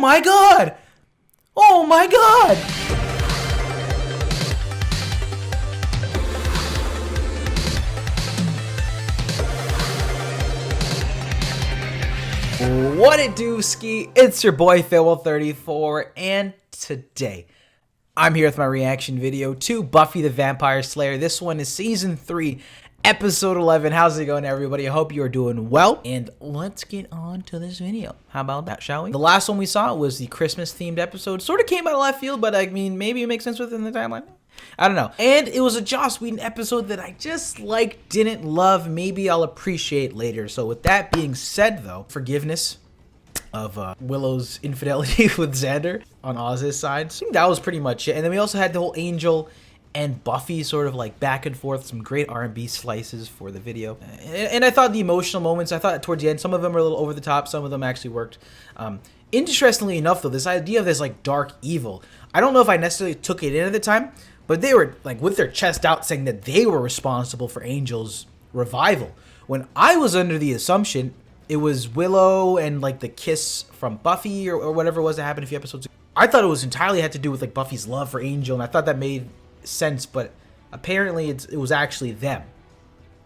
my god! Oh my god! What it do, Ski? It's your boy Farewell34, and today I'm here with my reaction video to Buffy the Vampire Slayer. This one is season 3, episode 11. How's it going, everybody? I hope you are doing well, and let's get on to this video. How about that, shall we? The last one we saw was the Christmas themed episode. Sort of came out of left field, but I mean, maybe it makes sense within the timeline. I don't know. And it was a Joss Whedon episode that I just didn't love. Maybe I'll appreciate later. So with that being said, though, forgiveness of Willow's infidelity with Xander on Oz's side. I think that was pretty much it. And then we also had the whole Angel and Buffy sort of like back and forth, some great R&B slices for the video. And I thought the emotional moments, I thought towards the end, some of them were a little over the top, some of them actually worked. Interestingly enough, though, this idea of this like dark evil, I don't know if I necessarily took it in at the time, but they were like with their chest out saying that they were responsible for Angel's revival. When I was under the assumption it was Willow and like the kiss from Buffy or whatever it was that happened a few episodes ago. I thought it was entirely had to do with like Buffy's love for Angel, and I thought that made sense, but apparently it was actually them.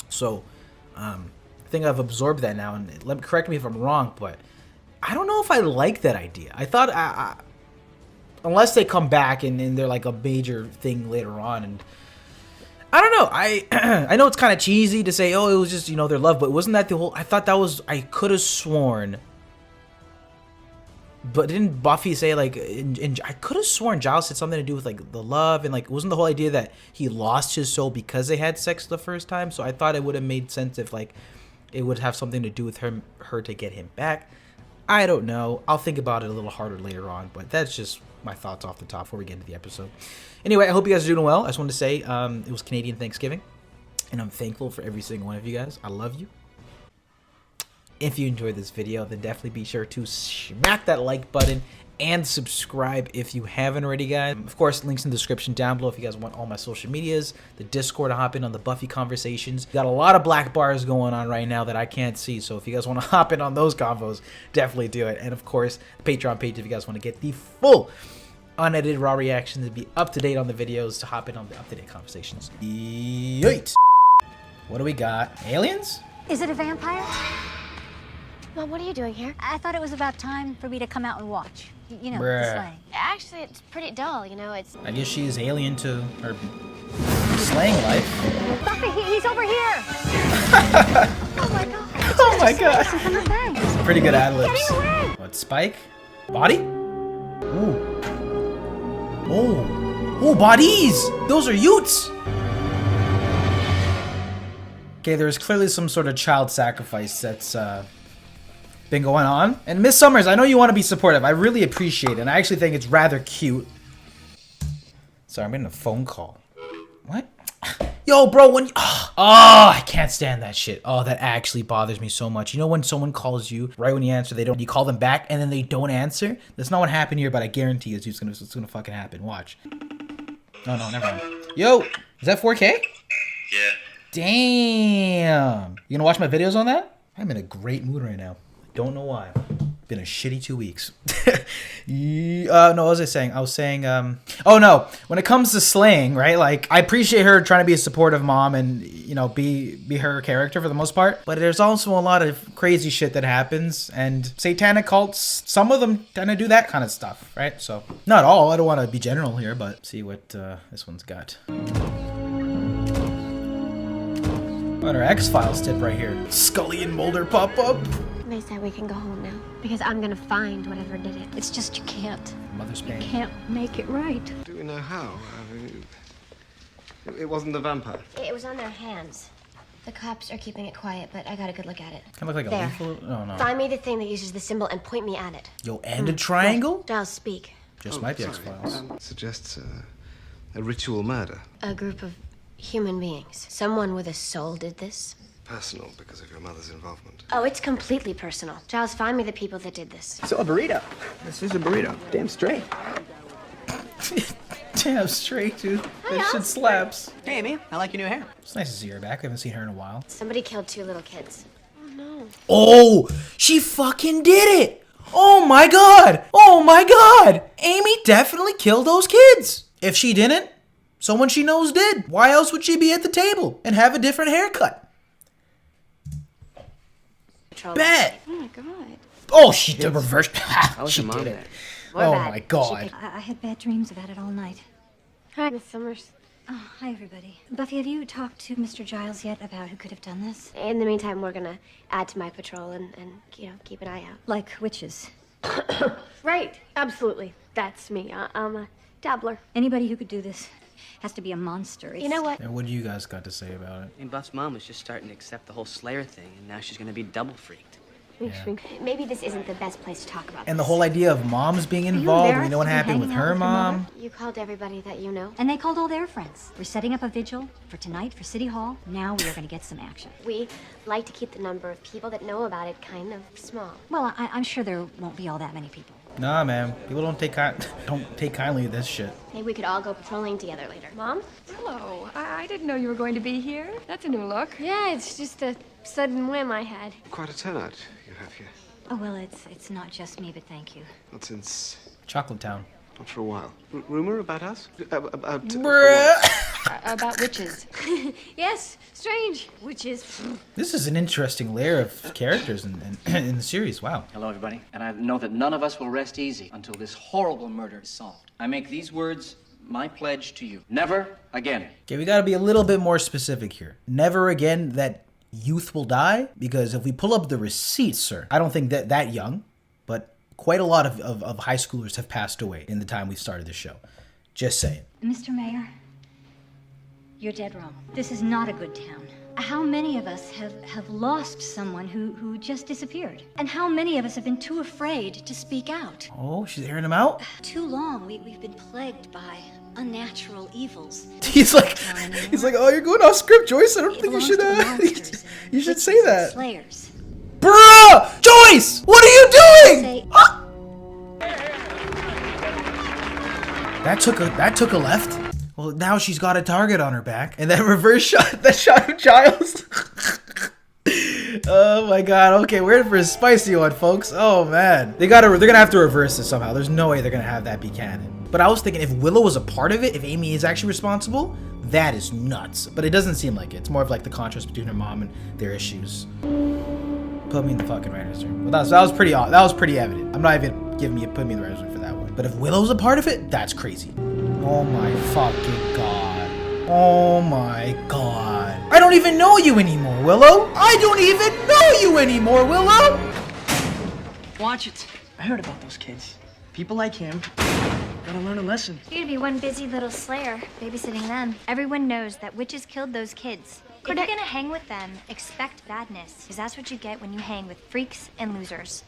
So I think I've absorbed that now, and correct me if I'm wrong, but I don't know if I like that idea. I thought unless they come back and they're like a major thing later on, and I don't know. I know it's kind of cheesy to say, oh, it was just, you know, their love, but wasn't that the whole? I thought that was. I could have sworn. But didn't Buffy say like? I could have sworn Giles had something to do with like the love, and like wasn't the whole idea that he lost his soul because they had sex the first time? So I thought it would have made sense if like it would have something to do with her to get him back. I don't know. I'll think about it a little harder later on, but that's just my thoughts off the top before we get into the episode. Anyway, I hope you guys are doing well. I just wanted to say it was Canadian Thanksgiving, and I'm thankful for every single one of you guys. I love you. If you enjoyed this video, then definitely be sure to smack that like button and subscribe if you haven't already, guys. Of course, links in the description down below if you guys want all my social medias, the Discord to hop in on the Buffy conversations. Got a lot of black bars going on right now that I can't see, so if you guys want to hop in on those convos, definitely do it. And of course, the Patreon page if you guys want to get the full unedited raw reactions to be up to date on the videos, to hop in on the up to date conversations. Yeet! What do we got? Aliens? Is it a vampire? Mom, what are you doing here? I thought it was about time for me to come out and watch. You know, the slaying. Actually, it's pretty dull, you know, it's... I guess she is alien to her slaying life. Buffy, he's over here! Oh my god. Oh my god. Pretty good ad-libs. What, Spike? Body? Ooh. Oh. Oh, bodies! Those are Utes! Okay, there's clearly some sort of child sacrifice that's, been going on. And Miss Summers, I know you want to be supportive. I really appreciate it. And I actually think it's rather cute. Sorry, I'm getting a phone call. What? Yo, bro, when you... Oh, I can't stand that shit. Oh, that actually bothers me so much. You know when someone calls you, right when you answer, you call them back, and then they don't answer? That's not what happened here, but I guarantee you it's gonna fucking happen. Watch. Oh, no, never mind. Yo, is that 4K? Yeah. Damn. You gonna watch my videos on that? I'm in a great mood right now. Don't know why. Been a shitty 2 weeks. No, what was I saying? I was saying, oh no, when it comes to slaying, right? Like, I appreciate her trying to be a supportive mom and, you know, be her character for the most part. But there's also a lot of crazy shit that happens, and satanic cults, some of them tend to do that kind of stuff, right? So, not all. I don't want to be general here, but see what this one's got. What our X-Files tip right here. Scully and Mulder pop up. They said we can go home now because I'm gonna find whatever did it. It's just you can't. Mother's pain. You can't make it right. Do we know how? I mean, it wasn't the vampire. It was on their hands. The cops are keeping it quiet, but I got a good look at it. Kind of look like There. a lethal. Oh no. Find me the thing that uses the symbol and point me at it. Yo, and a triangle? Giles, speak. Just might be X-Files. Suggests a ritual murder. A group of human beings. Someone with a soul did this. Personal because of your mother's involvement. Oh, it's completely personal. Giles, find me the people that did this. So a burrito. This is a burrito. Damn straight. Damn straight, dude. That shit slaps. Hey, Amy. I like your new hair. It's nice to see her back. I haven't seen her in a while. Somebody killed 2 little kids. Oh, no. Oh, she fucking did it. Oh my god! Oh my god! Amy definitely killed those kids! If she didn't, someone she knows did. Why else would she be at the table and have a different haircut? Bet! Oh my god. Oh, she did reverse. How's She your mom did there? it. Oh my god. I had bad dreams about it all night. Hi, Miss Summers. Oh, hi, everybody. Buffy, have you talked to Mr. Giles yet about who could have done this? In the meantime, we're gonna add to my patrol and keep an eye out. Like witches. Right. Absolutely. That's me. I'm a dabbler. Anybody who could do this has to be a monster. You know what? And what do you guys got to say about it? And Buff's mom was just starting to accept the whole Slayer thing, and now she's gonna be double freaked. Maybe this isn't the best place to talk about And the this. whole idea of moms being involved, we know what embarrassed to be happened with hanging out her with your mom. mother? You called everybody that you know. And they called all their friends. We're setting up a vigil for tonight for City Hall. Now we are going to get some action. We like to keep the number of people that know about it kind of small. Well, I'm sure there won't be all that many people. Nah, man. People don't take kindly to this shit. Maybe we could all go patrolling together later. Mom? Hello. I didn't know you were going to be here. That's a new look. Yeah, it's just a sudden whim I had. Quite a turnout you have here. Oh, well, it's not just me, but thank you. Not since... Chocolate Town. not for a while. Rumor about us? About... Bruh. About witches. Yes, strange. Witches. This is an interesting layer of characters in the series. Wow. Hello, everybody. And I know that none of us will rest easy until this horrible murder is solved. I make these words my pledge to you. Never again. Okay, we gotta be a little bit more specific here. Never again that youth will die, because if we pull up the receipts, sir, I don't think that young, but quite a lot of high schoolers have passed away in the time we started this show. Just saying. Mr. Mayor, you're dead wrong. This is not a good town. How many of us have lost someone who just disappeared? And how many of us have been too afraid to speak out? Oh, she's airing him out? Too long, we've been plagued by unnatural evils. He's like, oh, you're going off script, Joyce. I don't It think you belongs should, to monsters and you should witches say and that. Slayers. Bruh! Joyce! What are you doing? Say, That took a left. Well, now she's got a target on her back. And that reverse shot, that shot of Giles. Oh my god, okay, we're in for a spicy one, folks. Oh man. They're gonna have to reverse this somehow. There's no way they're gonna have that be canon. But I was thinking if Willow was a part of it, if Amy is actually responsible, that is nuts. But it doesn't seem like it. It's more of like the contrast between her mom and their issues. Put me in the fucking writer's room. Well, that was pretty evident. I'm not even giving me a put me in the writer's room for that one. But if Willow's a part of it, that's crazy. Oh my fucking god. Oh my god. I don't even know you anymore, Willow. I don't even know you anymore, Willow. Watch it. I heard about those kids. People like him gotta learn a lesson. You're gonna be one busy little slayer babysitting them. Everyone knows that witches killed those kids. If you're gonna hang with them, expect badness, because that's what you get when you hang with freaks and losers.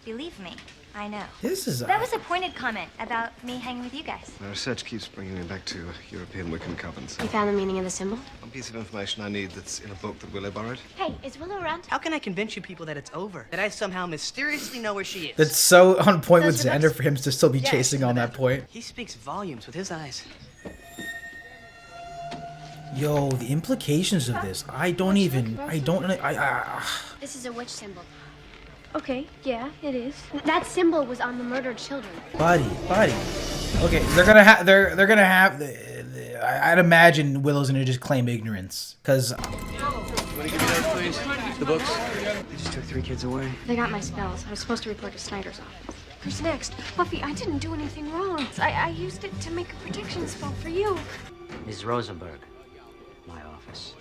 Believe me, I know. This is That was a pointed comment about me hanging with you guys. My research keeps bringing me back to European Wiccan covens. You found the meaning of the symbol? One piece of information I need that's in a book that Willow borrowed. Hey, is Willow around? How can I convince you people that it's over? That I somehow mysteriously know where she is? That's so on point with Those are Xander books? for him to still be Yes, chasing on that point. He speaks volumes with his eyes. Yo, the implications of this. This is a witch symbol. Okay, yeah, it is. That symbol was on the murdered children. buddy. Okay, they're gonna have. I'd imagine Willow's gonna just claim ignorance, cause You wanna give me those, please? The books? They just took 3 kids away. They got my spells. I was supposed to report to Snyder's office. Who's next? Buffy, I didn't do anything wrong. I used it to make a protection spell for you. Ms. Rosenberg, my office.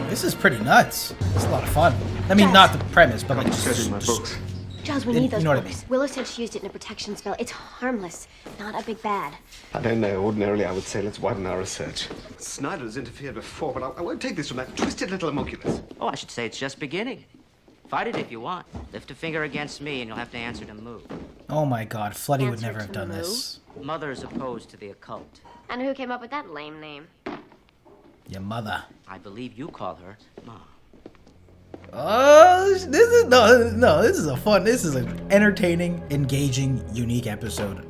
this is pretty nuts. It's a lot of fun. I mean, not the premise, but like Said in my books. Giles, we You need those know what I books. mean. Willow said she used it in a protection spell. It's harmless, not a big bad. I don't know. Ordinarily, I would say let's widen our research. Snyder has interfered before, but I won't take this from that twisted little homunculus. Oh, I should say it's just beginning. Fight it if you want. Lift a finger against me and you'll have to answer to Moo. Oh my god, Floody would Answer never have to done Moo? this. Mother is opposed to the occult. And who came up with that lame name? Your mother. I believe you call her Mom. Oh, this is an entertaining, engaging, unique episode.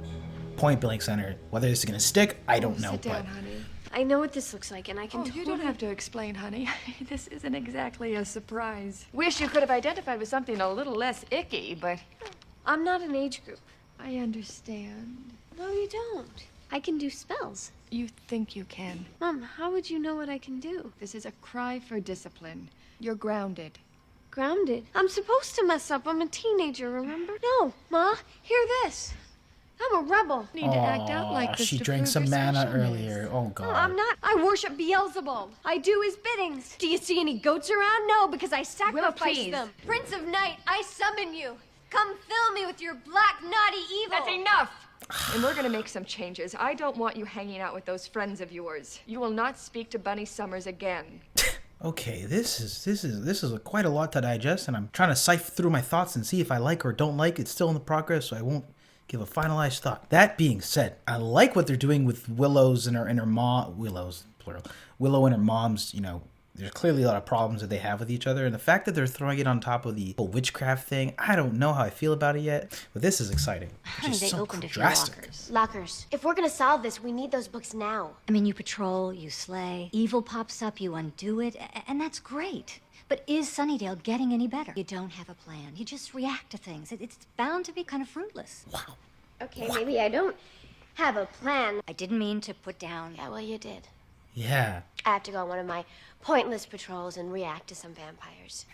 Point blank center. Whether this is gonna stick, I don't know. Sit down, But honey. I know what this looks like, and I can You don't have to explain, honey. This isn't exactly a surprise. Wish you could have identified with something a little less icky, but I'm not an age group. I understand. No, you don't. I can do spells. You think you can. Mom, how would you know what I can do? This is a cry for discipline. You're grounded. Grounded. I'm supposed to mess up. I'm a teenager, remember? No, Ma, hear this. I'm a rebel. Need to act out like this she to drank prove some your mana specialness. earlier. Oh, No, God. I'm not. I worship Beelzebub. I do his biddings. Do you see any goats around? No, because I sacrificed please. them. Prince of Night, I summon you. Come fill me with your black, naughty evil. That's enough! And we're gonna make some changes. I don't want you hanging out with those friends of yours. You will not speak to Bunny Summers again. Okay, this is quite a lot to digest, and I'm trying to sift through my thoughts and see if I like or don't like. It's still in the progress, so I won't give a finalized thought. That being said, I like what they're doing with Willow's and her mom. Willow's plural. Willow and her mom's. You know, there's clearly a lot of problems that they have with each other, and the fact that they're throwing it on top of the whole witchcraft thing, I don't know how I feel about it yet, but this is exciting. Honey, Just they so opened a few drastic. lockers. Lockers. If we're gonna solve this, we need those books now. I mean, you patrol, you slay, evil pops up, you undo it, and that's great. But is Sunnydale getting any better? You don't have a plan. You just react to things. It's bound to be kind of fruitless. Wow. Okay, maybe I don't have a plan. I didn't mean to put down. Yeah, well, you did. Yeah. I have to go on one of my pointless patrols and react to some vampires.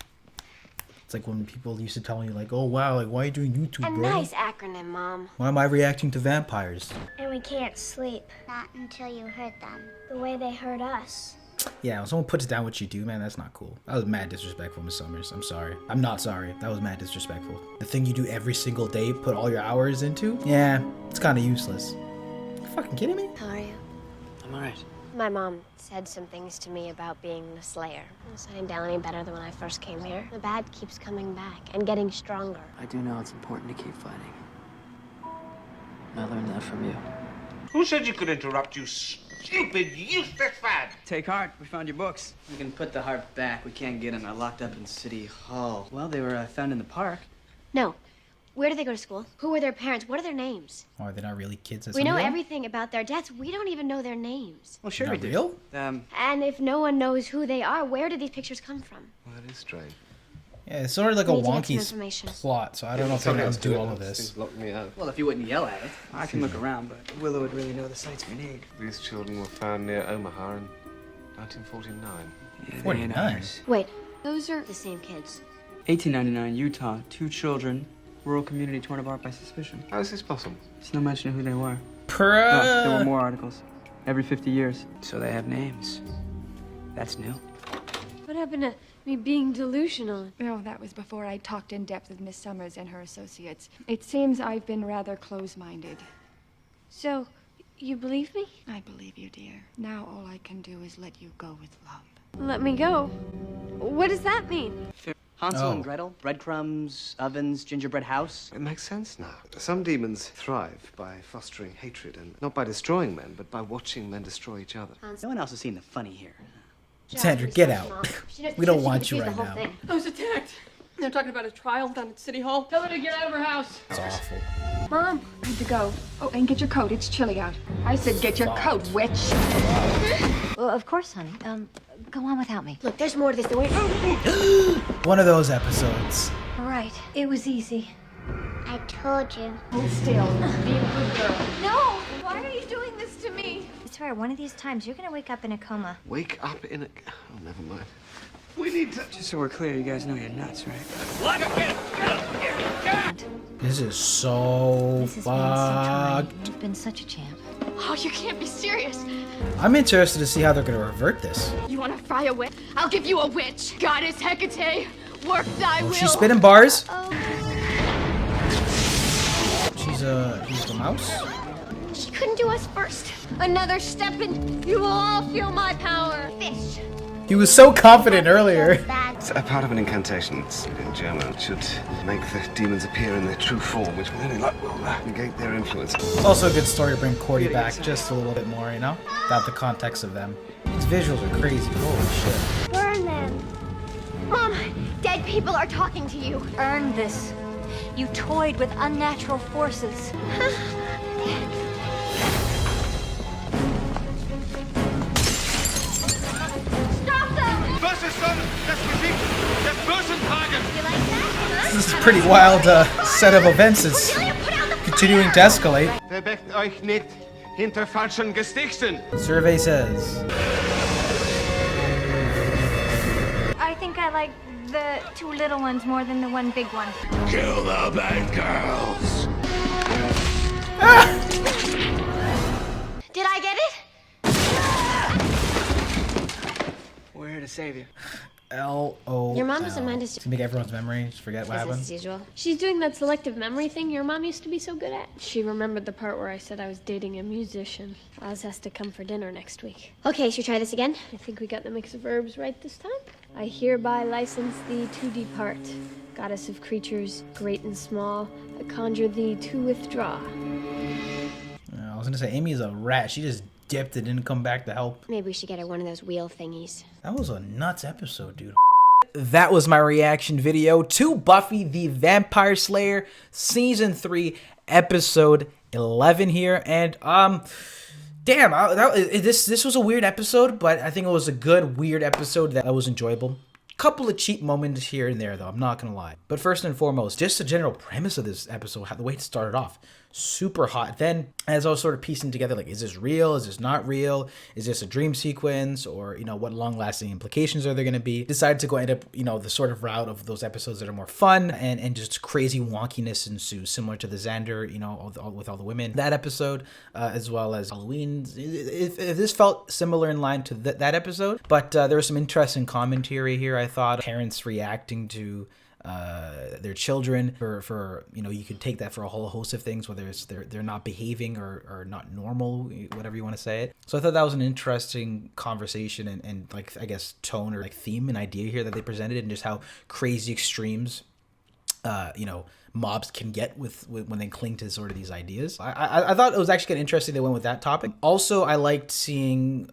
It's like when people used to tell me, like, oh, wow, like, why are you doing YouTube, A bro? nice acronym, Mom. Why am I reacting to vampires? And we can't sleep. Not until you hurt them. The way they hurt us. Yeah, when someone puts down what you do, man, that's not cool. That was mad disrespectful, Miss Summers. I'm sorry. I'm not sorry. That was mad disrespectful. The thing you do every single day, put all your hours into? Yeah, it's kind of useless. You fucking kidding me? How are you? I'm all right. My mom said some things to me about being the Slayer. Is I down any better than when I first came here? The bad keeps coming back and getting stronger. I do know it's important to keep fighting. I learned that from you. Who said you could interrupt, you stupid, useless fad? Take heart. We found your books. We can put the heart back. We can't get them. They're locked up in City Hall. Well, they were found in the park. No. Where do they go to school? Who are their parents? What are their names? Oh, are they not really kids? We know everything about their deaths. We don't even know their names. Well, sure Not we do. real? And if no one knows who they are, where did these pictures come from? Well, that is strange. Yeah, it's sort of like a We need to get some wonky information. plot, so I don't know if they're going to do all of this. Things locked me out. Well, if you wouldn't yell at it. I can look around, but Willow would really know the sites we need. These children were found near Omaha in 1949. Yeah, 49? Wait, those are the same kids. 1899, Utah. 2 children. Rural community torn apart by suspicion. How is this possible? There's no mention of who they were. Bruh. There were more articles. Every 50 years. So they have names. That's new. What happened to me being delusional? Oh, that was before I talked in depth with Miss Summers and her associates. It seems I've been rather close-minded. So, you believe me? I believe you, dear. Now all I can do is let you go with love. Let me go. What does that mean? Hansel Oh. and Gretel, breadcrumbs, ovens, gingerbread house. It makes sense now. Some demons thrive by fostering hatred, and not by destroying men, but by watching men destroy each other. No one else has seen the funny here. Sandra, get out. We don't want you right now. I was attacked. They're talking about a trial down at City Hall. Tell her to get out of her house. It's awful. Mom, I need to go. Oh, and get your coat. It's chilly out. I said get your coat, witch. Well, of course, honey. Go on without me. Look, there's more to this than we... One of those episodes. All right. It was easy. I told you. Hold still. Be a good girl. No! Why are you doing this to me? I swear, one of these times you're gonna wake up in a coma. Wake up in a... Oh, never mind. We need to... Just so we're clear, you guys know you're nuts, right? This is so This has been so trying. fucked. You've been such a champ. Oh, you can't be serious. I'm interested to see how they're going to revert this. You want to fry a witch? I'll give you a witch. Goddess Hecate, work thy will. She's spitting bars. Oh. She's the mouse. She couldn't do us first. Another step and you will all feel my power. Fish. He was so confident earlier. It's a part of an incantation. It's in German. It should make the demons appear in their true form, which will only negate their influence. It's also a good story to bring Cordy back just a little bit more, you know? Without the context of them. These visuals are crazy. Holy shit. Burn them. Mom, dead people are talking to you. Earn this. You toyed with unnatural forces. This is a pretty wild set of events. It's continuing to escalate. Verbeckt euch nicht hinter falschen Gesichtern. Survey says. I think I like the two little ones more than the one big one. Kill the bad girls. Did I get it? We're here to save you. L-O. Your mom doesn't mind us. To make everyone's memory just forget what happened. As usual. She's doing that selective memory thing your mom used to be so good at. She remembered the part where I said I was dating a musician. Oz has to come for dinner next week. Okay, should we try this again? I think we got the mix of verbs right this time. I hereby license thee to depart. Goddess of creatures, great and small, I conjure thee to withdraw. I was gonna say Amy's a rat. She just dipped and didn't come back to help. Maybe we should get her one of those wheel thingies. That was a nuts episode, dude. That was my reaction video to Buffy the Vampire Slayer season 3 episode 11 here. And damn, this was a weird episode, but I think it was a good weird episode that was enjoyable. Couple of cheap moments here and there, though, I'm not gonna lie. But first and foremost, just the general premise of this episode, the way it started off, super hot. Then, as I was sort of piecing together, like, is this real? Is this not real? Is this a dream sequence? Or, you know, what long-lasting implications are there gonna be? Decided to go end up, you know, the sort of route of those episodes that are more fun and just crazy wonkiness ensues, similar to the Xander, you know, with all the women. That episode, as well as Halloween. If this felt similar in line to that episode, but there was some interesting commentary here, I thought. Parents reacting to their children for you know, you could take that for a whole host of things, whether it's they're not behaving or not normal, whatever you want to say it. So I thought that was an interesting conversation and like, I guess, tone or like theme and idea here that they presented, and just how crazy extremes you know, mobs can get with when they cling to sort of these ideas. I thought it was actually kind of interesting they went with that topic. Also, I liked seeing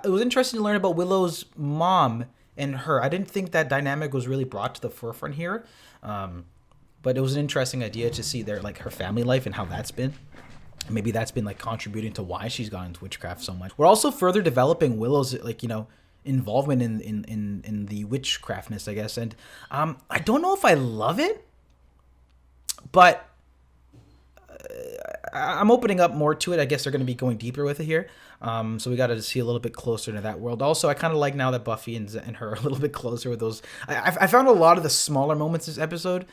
it was interesting to learn about Willow's mom and her. I didn't think that dynamic was really brought to the forefront here, but it was an interesting idea to see their, like, her family life and how that's been. Maybe that's been like contributing to why she's gone into witchcraft so much. We're also further developing Willow's, like, you know, involvement in the witchcraftness, I guess. And I don't know if I love it, but I'm opening up more to it. I guess they're going to be going deeper with it here. So we got to see a little bit closer to that world. Also, I kind of like now that Buffy and her are a little bit closer with those. I found a lot of the smaller moments this episode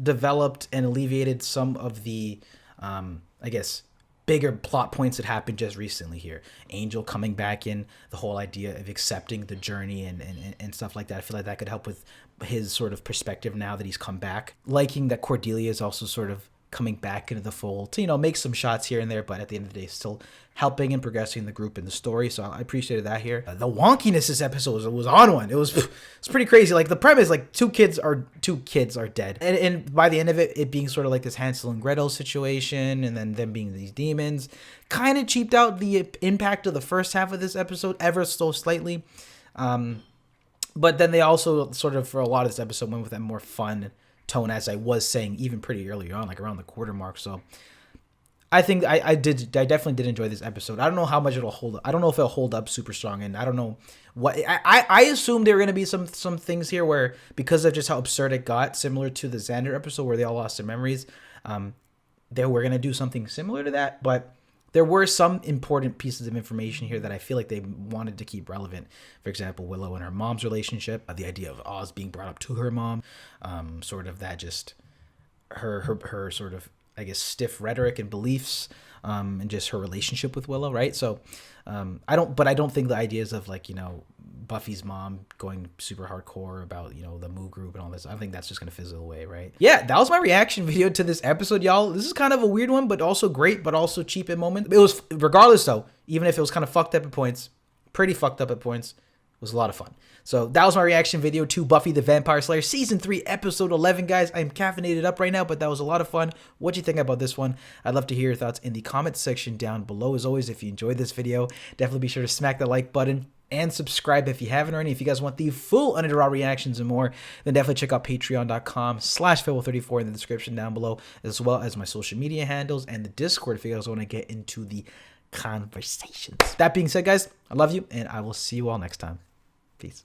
developed and alleviated some of the, I guess, bigger plot points that happened just recently here. Angel coming back in, the whole idea of accepting the journey and stuff like that. I feel like that could help with his sort of perspective now that he's come back. Liking that Cordelia is also sort of coming back into the fold to, you know, make some shots here and there, but at the end of the day, still helping and progressing the group in the story. So I appreciated that here. The wonkiness this episode was on one. It's pretty crazy. Like, the premise, like, two kids are dead, and by the end of it being sort of like this Hansel and Gretel situation, and then them being these demons, kind of cheaped out the impact of the first half of this episode ever so slightly. But then they also sort of, for a lot of this episode, went with that more fun tone, as I was saying, even pretty early on, like around the quarter mark. So I think I definitely did enjoy this episode. I don't know how much it'll hold up. I don't know if it'll hold up super strong, and I don't know what I assumed there were going to be some things here where, because of just how absurd it got, similar to the Xander episode where they all lost their memories, they were going to do something similar to that. But there were some important pieces of information here that I feel like they wanted to keep relevant. For example, Willow and her mom's relationship, the idea of Oz being brought up to her mom, sort of that, just her sort of, I guess, stiff rhetoric and beliefs, and just her relationship with Willow, right? So I don't think the ideas of, like, you know, Buffy's mom going super hardcore about, you know, the Moo group and all this, I think that's just gonna fizzle away, right? Yeah, that was my reaction video to this episode, y'all. This is kind of a weird one, but also great, but also cheap in moments. It was, regardless though, even if it was kind of fucked up at points, pretty fucked up at points, it was a lot of fun. So that was my reaction video to Buffy the Vampire Slayer season 3 episode 11, guys. I'm caffeinated up right now, but that was a lot of fun. What'd you think about this one? I'd love to hear your thoughts in the comments section down below. As always, if you enjoyed this video, definitely be sure to smack the like button and subscribe if you haven't already. If you guys want the full UNEDITED reactions and more, then definitely check out patreon.com/Fable34 in the description down below, as well as my social media handles and the Discord if you guys want to get into the conversations. That being said, guys, I love you, and I will see you all next time. Peace.